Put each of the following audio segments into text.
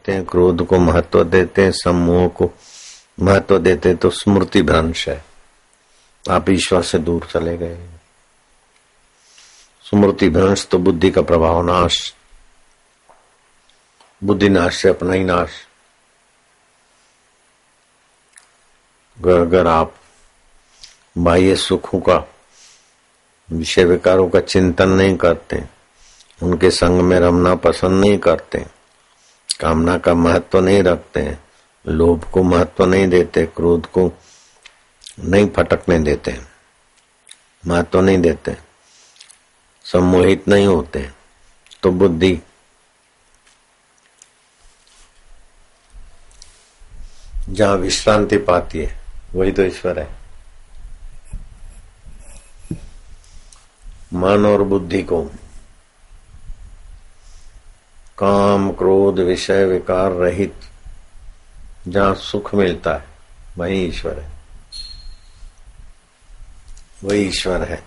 देते हैं, क्रोध को महत्व देते हैं, सम्मोह को महत्व देते हैं, तो स्मृति भ्रंश है। आप ईश्वर से दूर चले गए। स्मृति भ्रंश तो बुद्धि का प्रभाव नाश, बुद्धि नाश से अपना ही नाश। अगर आप बाह्य सुखों का, विषय विकारों का चिंतन नहीं करते, उनके संग में रमना पसंद नहीं करते, कामना का महत्व नहीं रखते, लोभ को महत्व नहीं देते, क्रोध को नहीं फटकने देते, महत्व नहीं देते, सम्मोहित नहीं होते, तो बुद्धि जहां विश्रांति पाती है वही तो ईश्वर है। मन और बुद्धि को काम क्रोध विषय विकार रहित जहां सुख मिलता है वही ईश्वर है, वही ईश्वर है।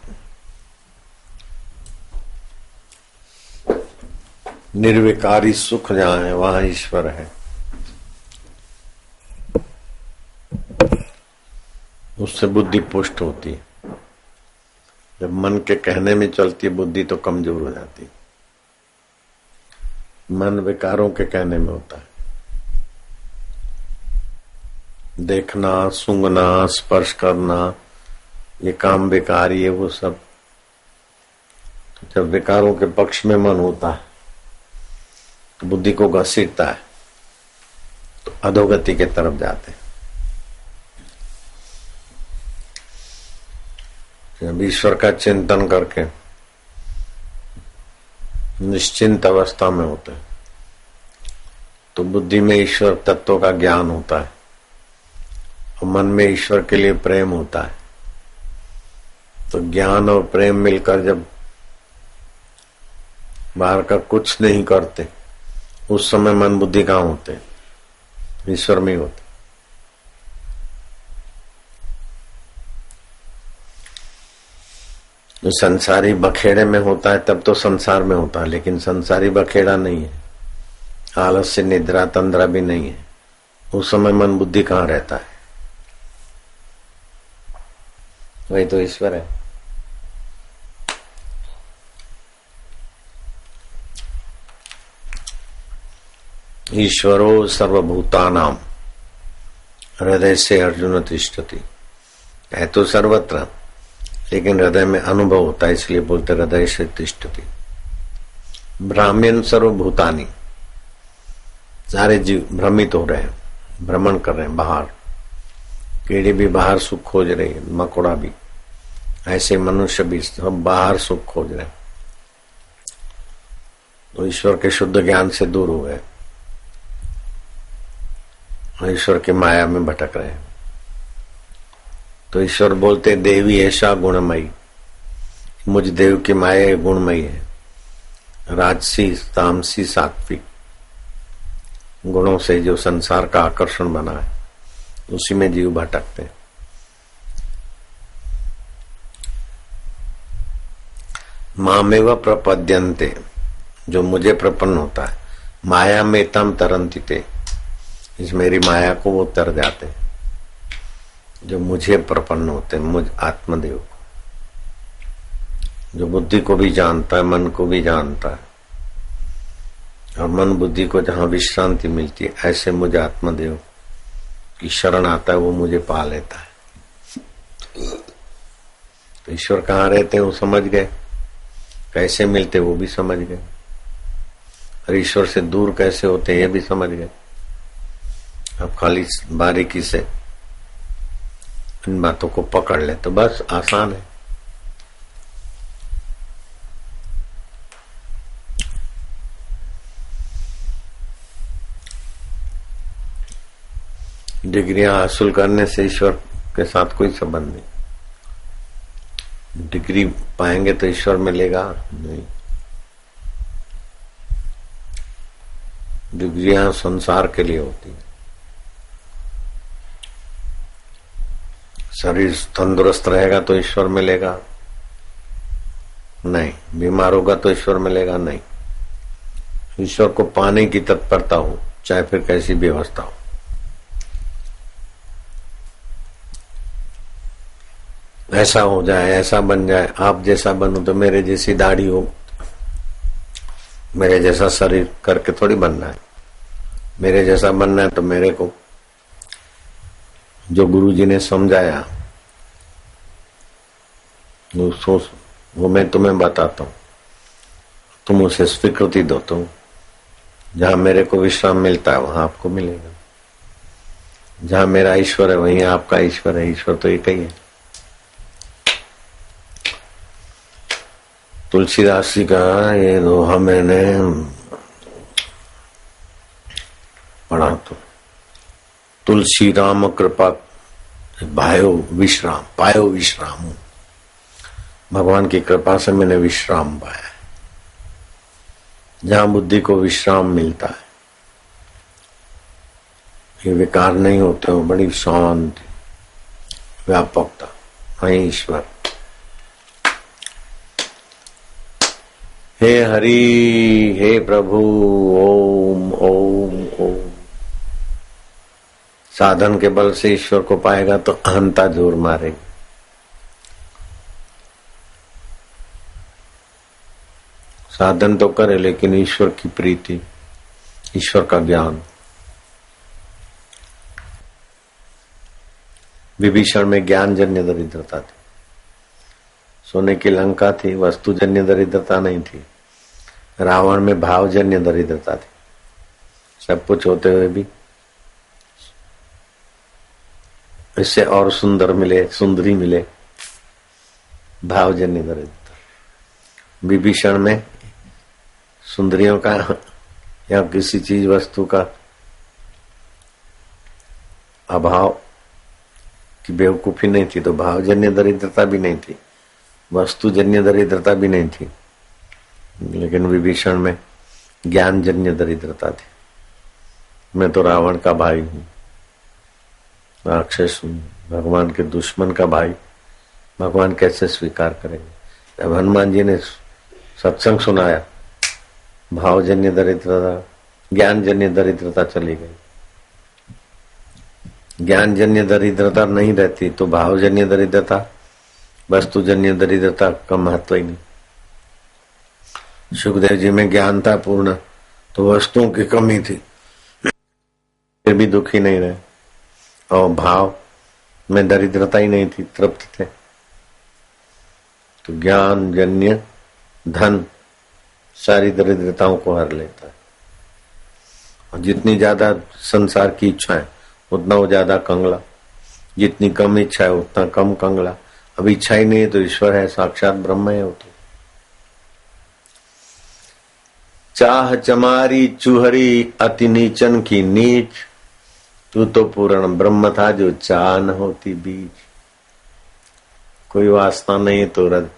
निर्विकारी सुख जहां है वहां ईश्वर है। उससे बुद्धि पुष्ट होती है। जब मन के कहने में चलती है बुद्धि तो कमजोर हो जाती है। मन विकारों के कहने में होता है। देखना, सूंघना, स्पर्श करना, ये काम विकारी है, वो सब। तो जब विकारों के पक्ष में मन होता है तो बुद्धि को घसीटता है, तो अधोगति के तरफ जाते हैं। जब ईश्वर का चिंतन करके निश्चिंत अवस्था में होते हैं तो बुद्धि में ईश्वर तत्व का ज्ञान होता है और मन में ईश्वर के लिए प्रेम होता है। तो ज्ञान और प्रेम मिलकर जब बाहर का कुछ नहीं करते, उस समय मन बुद्धि कहाँ होते, ईश्वर में ही होते। जो संसारी बखेड़े में होता है तब तो संसार में होता है, लेकिन संसारी बखेड़ा नहीं है, आलस्य निद्रा तंद्रा भी नहीं है। उस समय मन बुद्धि कहाँ रहता है, वही तो ईश्वर है। ईश्वरो सर्वभूतानां हृदय से अर्जुन तिष्ठति। है तो सर्वत्र, लेकिन हृदय में अनुभव होता है, इसलिए बोलते हृदय से तिष्ठति। ब्राह्मण सर्वभूतानि, सारे जीव भ्रमित हो रहे हैं, भ्रमण कर रहे हैं बाहर। कीड़ी भी बाहर सुख खोज रही है, मकोड़ा भी, ऐसे मनुष्य भी सब बाहर सुख खोज रहे हैं। तो ईश्वर के शुद्ध ज्ञान से दूर हो गए, ईश्वर की माया में भटक रहे हैं। तो ईश्वर बोलते देवी ऐसा गुणमयी, मुझ देव की माया गुणमयी है। राजसी तामसी सात्विक गुणों से जो संसार का आकर्षण बना है, उसी में जीव भटकते हैं। मामेव प्रपद्यन्ते, जो मुझे प्रपन्न होता है। माया में तम तरंति ते, इस मेरी माया को वो तर जाते हैं जो मुझे प्रपन्न होते हैं, मुझ आत्मदेव को, जो बुद्धि को भी जानता है, मन को भी जानता है, और मन बुद्धि को जहां विश्रांति मिलती है, ऐसे मुझ आत्मदेव की शरण आता है, वो मुझे पा लेता है। तो ईश्वर कहाँ रहते हैं वो समझ गए, कैसे मिलते वो भी समझ गए, और ईश्वर से दूर कैसे होते हैं ये भी समझ गए। अब खाली बारीकी से इन बातों को पकड़ ले तो बस आसान है। डिग्रियां हासिल करने से ईश्वर के साथ कोई संबंध नहीं। डिग्री पाएंगे तो ईश्वर मिलेगा नहीं। डिग्रियां संसार के लिए होती है। शरीर तंदुरुस्त रहेगा तो ईश्वर मिलेगा नहीं, बीमार होगा तो ईश्वर मिलेगा नहीं। ईश्वर को पाने की तत्परता हो, चाहे फिर कैसी भी अवस्था हो। ऐसा हो जाए, ऐसा बन जाए, आप जैसा बनूं तो मेरे जैसी दाढ़ी हो, मेरे जैसा शरीर करके थोड़ी बनना है। मेरे जैसा बनना है तो मेरे को जो गुरु जी ने समझाया वो मैं तुम्हें बताता हूं, तुम उसे स्वीकृति दो। तुम जहां मेरे को विश्राम मिलता है वहां आपको मिलेगा। जहां मेरा ईश्वर है वहीं आपका ईश्वर है। ईश्वर तो एक ही है। तुलसीदास जी का ये दोहा मैंने पढ़ा तो, तुलसी राम कृपा पायो विश्राम। भगवान की कृपा से मैंने विश्राम पाया। जहां बुद्धि को विश्राम मिलता है, ये विकार नहीं होते हो, बड़ी शांति व्यापकता, वहीं ईश्वर। हे हरि, हे प्रभु, ओम ओम ओम। साधन के बल से ईश्वर को पाएगा तो अहंता जोर मारेगी। साधन तो करे लेकिन ईश्वर की प्रीति, ईश्वर का ज्ञान। विभीषण में ज्ञान जन्य दरिद्रता थी। सोने की लंका थी, वस्तुजन्य दरिद्रता नहीं थी। रावण में भावजन्य दरिद्रता थी। सब कुछ होते हुए भी इससे और सुंदर मिले, सुंदरी मिले, भावजन्य दरिद्रता। विभीषण में सुंदरियों का या किसी चीज वस्तु का अभाव की बेवकूफी नहीं थी, तो भावजन्य दरिद्रता भी नहीं थी, वस्तुजन्य दरिद्रता भी नहीं थी। लेकिन विभीषण में ज्ञानजन्य दरिद्रता थी। मैं तो रावण का भाई हूं, राक्षस हूं, भगवान के दुश्मन का भाई, भगवान कैसे स्वीकार करेंगे। जब हनुमान जी ने सत्संग सुनाया, भावजन्य दरिद्रता, ज्ञानजन्य दरिद्रता चली गई। ज्ञानजन्य दरिद्रता नहीं रहती तो भावजन्य दरिद्रता, वस्तुजन्य दरिद्रता का महत्व ही नहीं। सुखदेव जी में ज्ञान था पूर्ण, तो वस्तुओं की कमी थी, फिर भी दुखी नहीं रहे। और भाव में दरिद्रता ही नहीं थी, तृप्त थे। तो ज्ञान जन्य धन सारी दरिद्रताओं को हर लेता है। और जितनी ज्यादा संसार की इच्छा है उतना वो ज्यादा कंगला, जितनी कम इच्छा है उतना कम कंगला। अब इच्छा ही नहीं है तो ईश्वर है, साक्षात ब्रह्म है वो तो। चाह चमारी चूहरी अति नीचन की नीच, तू तो पूर्ण ब्रह्म था जो चाह न होती बीच। कोई वासना नहीं तो रद,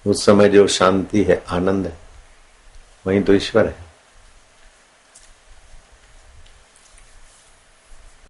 उस समय जो शांति है, आनंद है, वही तो ईश्वर है।